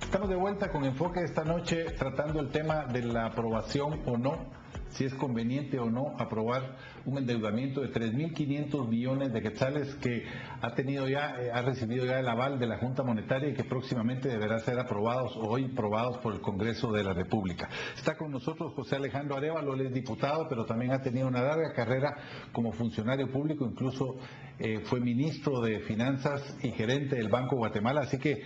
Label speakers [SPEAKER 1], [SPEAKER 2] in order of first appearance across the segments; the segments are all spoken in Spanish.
[SPEAKER 1] Estamos de vuelta con Enfoque esta noche tratando el tema de la aprobación o no, si es conveniente o no aprobar un endeudamiento de 3.500 millones de quetzales que ha recibido ya el aval de la Junta Monetaria y que próximamente deberá ser aprobados o hoy aprobados por el Congreso de la República. Está con nosotros José Alejandro Arévalo, él es diputado, pero también ha tenido una larga carrera como funcionario público, incluso fue ministro de Finanzas y gerente del Banco Guatemala, así que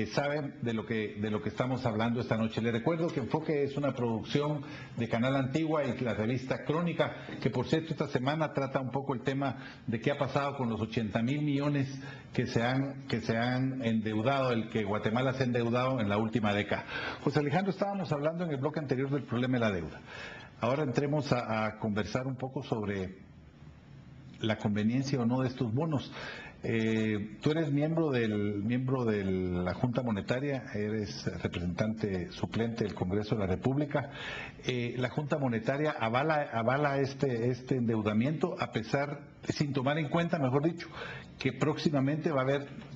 [SPEAKER 1] sabe de lo que estamos hablando esta noche. Le recuerdo que Enfoque es una producción de Canal Antigua y la revista Crónica, que por cierto esta semana trata un poco el tema de qué ha pasado con los 80.000 millones que se han endeudado, el que Guatemala se ha endeudado en la última década. José Alejandro, estábamos hablando en el bloque anterior del problema de la deuda. Ahora entremos a conversar un poco sobre la conveniencia o no de estos bonos. Tú eres miembro de la Junta Monetaria, eres representante suplente del Congreso de la República. La Junta Monetaria avala este endeudamiento sin tomar en cuenta, mejor dicho, que próximamente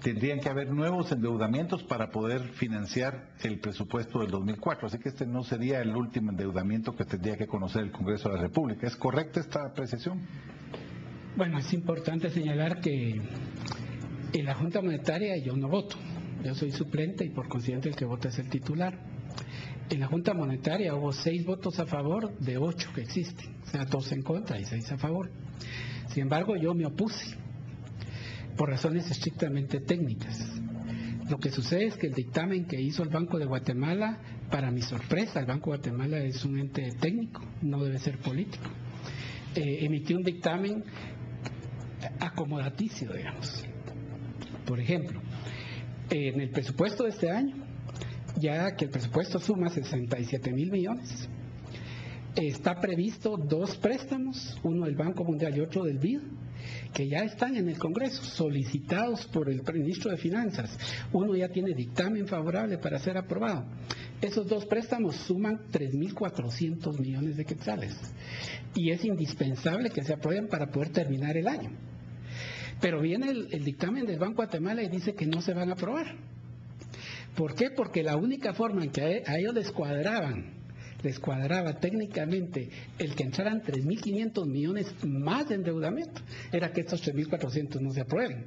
[SPEAKER 1] tendrían que haber nuevos endeudamientos para poder financiar el presupuesto del 2004. Así que este no sería el último endeudamiento que tendría que conocer el Congreso de la República. ¿Es correcta esta apreciación?
[SPEAKER 2] Bueno, es importante señalar que en la Junta Monetaria yo no voto, yo soy suplente y por consiguiente el que vota es el titular. En la Junta Monetaria hubo 6 votos a favor de 8 que existen, o sea, 2 en contra y 6 a favor. Sin embargo, yo me opuse por razones estrictamente técnicas. Lo que sucede es que el dictamen que hizo el Banco de Guatemala, para mi sorpresa, el Banco de Guatemala es un ente técnico, no debe ser político. Emitió un dictamen acomodaticio, digamos. Por ejemplo, en el presupuesto de este año, ya que el presupuesto suma 67.000 millones, está previsto 2 préstamos, uno del Banco Mundial y otro del BID, que ya están en el Congreso, solicitados por el ministro de Finanzas. Uno ya tiene dictamen favorable para ser aprobado. Esos 2 préstamos suman 3.400 millones de quetzales y es indispensable que se aprueben para poder terminar el año. Pero viene el dictamen del Banco de Guatemala y dice que no se van a aprobar. ¿Por qué? Porque la única forma en que a ellos les cuadraba técnicamente el que entraran 3.500 millones más de endeudamiento era que estos 3.400 no se aprueben.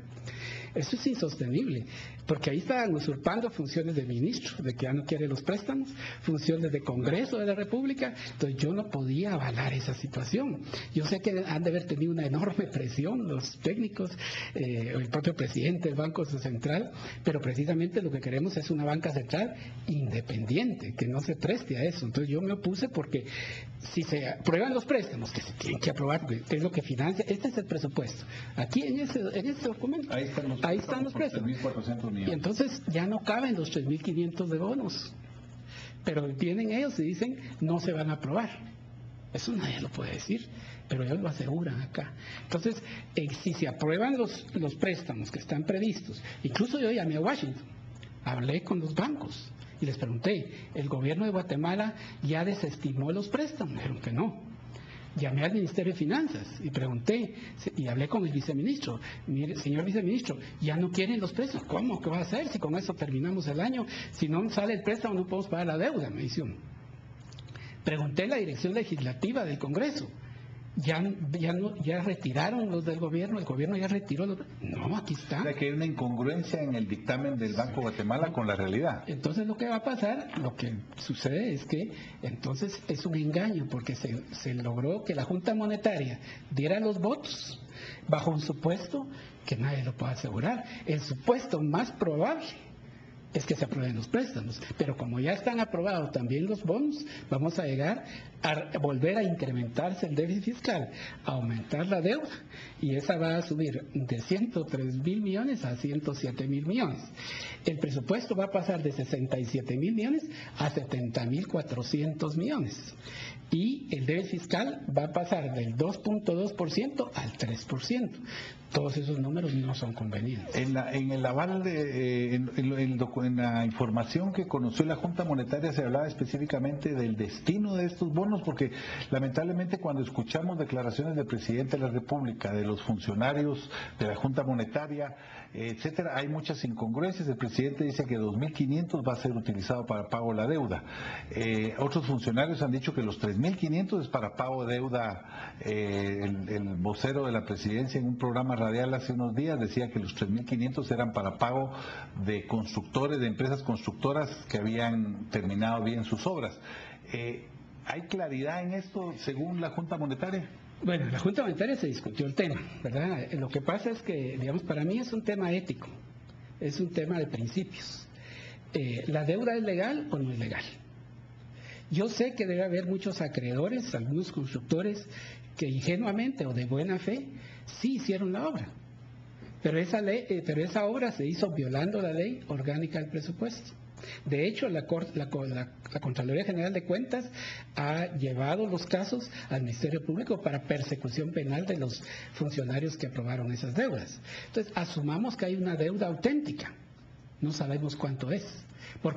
[SPEAKER 2] Eso es insostenible, porque ahí estaban usurpando funciones de ministro, de que ya no quiere los préstamos, funciones de Congreso de la República. Entonces yo no podía avalar esa situación. Yo sé que han de haber tenido una enorme presión los técnicos, el propio presidente del Banco Central, pero precisamente lo que queremos es una banca central independiente, que no se preste a eso. Entonces yo me opuse porque si se aprueban los préstamos, que se tienen que aprobar, que es lo que financia, este es el presupuesto. Aquí en ese documento, ahí están los préstamos. Y entonces ya no caben los 3.500 de bonos. Pero vienen ellos y dicen, no se van a aprobar. Eso nadie lo puede decir, pero ellos lo aseguran acá. Entonces, si se aprueban los préstamos que están previstos, incluso yo llamé a Washington, hablé con los bancos y les pregunté, ¿el gobierno de Guatemala ya desestimó los préstamos? Me dijeron que no. Llamé al Ministerio de Finanzas y pregunté, y hablé con el viceministro. Mire, señor viceministro, ya no quieren los préstamos. ¿Cómo? ¿Qué va a hacer si con eso terminamos el año? Si no sale el préstamo no podemos pagar la deuda, me dice uno. Pregunté a la dirección legislativa del Congreso. Ya retiraron los del gobierno, el gobierno ya retiró los... No, aquí está.
[SPEAKER 1] O sea que hay una incongruencia en el dictamen del Banco de Guatemala con la realidad.
[SPEAKER 2] Entonces lo que va a pasar, lo que sucede es que entonces es un engaño, porque se logró que la Junta Monetaria diera los votos bajo un supuesto que nadie lo puede asegurar. El supuesto más probable es que se aprueben los préstamos, pero como ya están aprobados también los bonos, vamos a llegar a volver a incrementarse el déficit fiscal, a aumentar la deuda, y esa va a subir de 103.000 millones a 107.000 millones. El presupuesto va a pasar de 67.000 millones a 70.400 millones, y el déficit fiscal va a pasar del 2.2% al 3%. todos esos números no son convenientes.
[SPEAKER 1] En el aval, en la información que conoció la Junta Monetaria se hablaba específicamente del destino de estos bonos, porque lamentablemente cuando escuchamos declaraciones del presidente de la República, de los funcionarios de la Junta Monetaria, etcétera, hay muchas incongruencias. El presidente dice que 2.500 va a ser utilizado para pago de la deuda. Otros funcionarios han dicho que los 3.500 es para pago de deuda. El vocero de la presidencia en un programa radial hace unos días decía que los 3.500 eran para pago de constructores, de empresas constructoras que habían terminado bien sus obras. ¿Hay claridad en esto según la Junta Monetaria?
[SPEAKER 2] Bueno, en la Junta Monetaria se discutió el tema, ¿verdad? Lo que pasa es que, digamos, para mí es un tema ético, es un tema de principios. ¿La deuda es legal o no es legal? Yo sé que debe haber muchos acreedores, algunos constructores, que ingenuamente o de buena fe sí hicieron la obra, pero esa obra se hizo violando la ley orgánica del presupuesto. De hecho, la Contraloría General de Cuentas ha llevado los casos al Ministerio Público para persecución penal de los funcionarios que aprobaron esas deudas. Entonces, asumamos que hay una deuda auténtica, no sabemos cuánto es,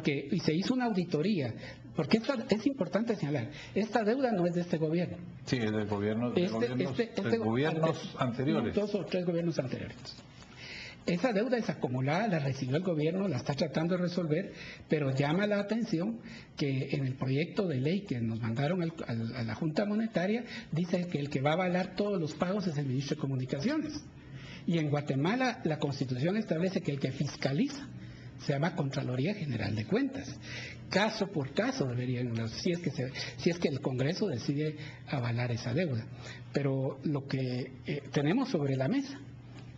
[SPEAKER 2] y se hizo una auditoría, porque es importante señalar, esta deuda no es de este gobierno.
[SPEAKER 1] Sí, es del gobierno, de gobiernos anteriores.
[SPEAKER 2] 2 o 3 gobiernos anteriores. Esa deuda es acumulada, la recibió el gobierno, la está tratando de resolver, pero llama la atención que en el proyecto de ley que nos mandaron a la Junta Monetaria, dice que el que va a avalar todos los pagos es el ministro de Comunicaciones. Y en Guatemala la Constitución establece que el que fiscaliza se llama Contraloría General de Cuentas. Caso por caso deberían, si es que el Congreso decide avalar esa deuda. Pero lo que tenemos sobre la mesa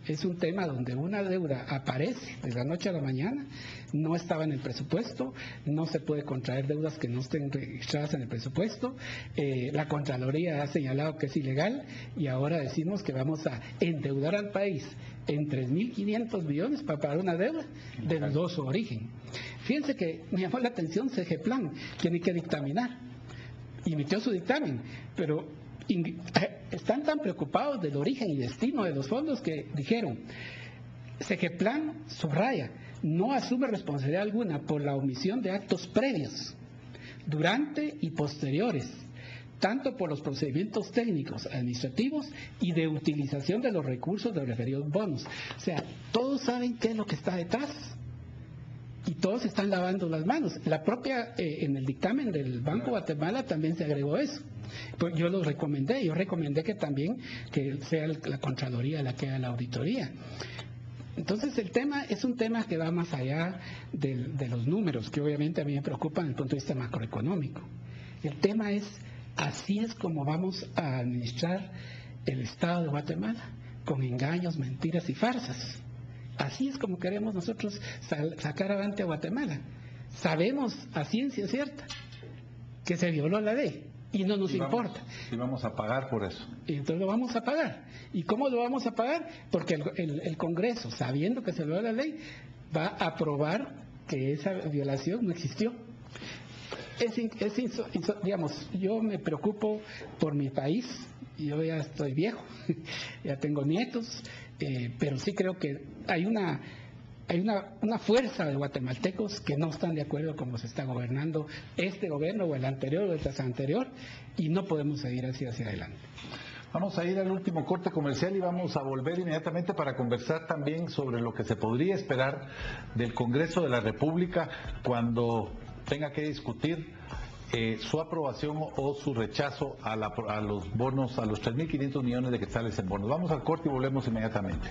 [SPEAKER 2] es un tema donde una deuda aparece de la noche a la mañana, no estaba en el presupuesto, no se puede contraer deudas que no estén registradas en el presupuesto, la Contraloría ha señalado que es ilegal y ahora decimos que vamos a endeudar al país en 3.500 millones para pagar una deuda de dudoso origen. Fíjense que me llamó la atención CGPLAN, tiene que dictaminar, emitió su dictamen, pero están tan preocupados del origen y destino de los fondos que dijeron, CGPLAN subraya, no asume responsabilidad alguna por la omisión de actos previos, durante y posteriores, tanto por los procedimientos técnicos, administrativos y de utilización de los recursos de los referidos bonos. O sea, todos saben qué es lo que está detrás y todos están lavando las manos. La propia, en el dictamen del Banco Guatemala también se agregó eso. Pues yo recomendé que también que sea la Contraloría la que haga la auditoría. Entonces el tema es un tema que va más allá de los números, que obviamente a mí me preocupan desde el punto de vista macroeconómico. El tema es, así es como vamos a administrar el Estado de Guatemala, con engaños, mentiras y farsas. Así es como queremos nosotros sacar adelante a Guatemala. Sabemos a ciencia cierta que se violó la ley y no nos importa.
[SPEAKER 1] Y vamos a pagar por eso.
[SPEAKER 2] Y entonces lo vamos a pagar. ¿Y cómo lo vamos a pagar? Porque el Congreso, sabiendo que se violó la ley, va a aprobar que esa violación no existió. Digamos, yo me preocupo por mi país, yo ya estoy viejo, ya tengo nietos, pero sí creo que hay una fuerza de guatemaltecos que no están de acuerdo con cómo se está gobernando este gobierno o el anterior o el tras anterior, y no podemos seguir así hacia adelante.
[SPEAKER 1] Vamos a ir al último corte comercial y vamos a volver inmediatamente para conversar también sobre lo que se podría esperar del Congreso de la República cuando tenga que discutir su aprobación o su rechazo a los bonos, a los 3.500 millones de quetzales en bonos. Vamos al corte y volvemos inmediatamente.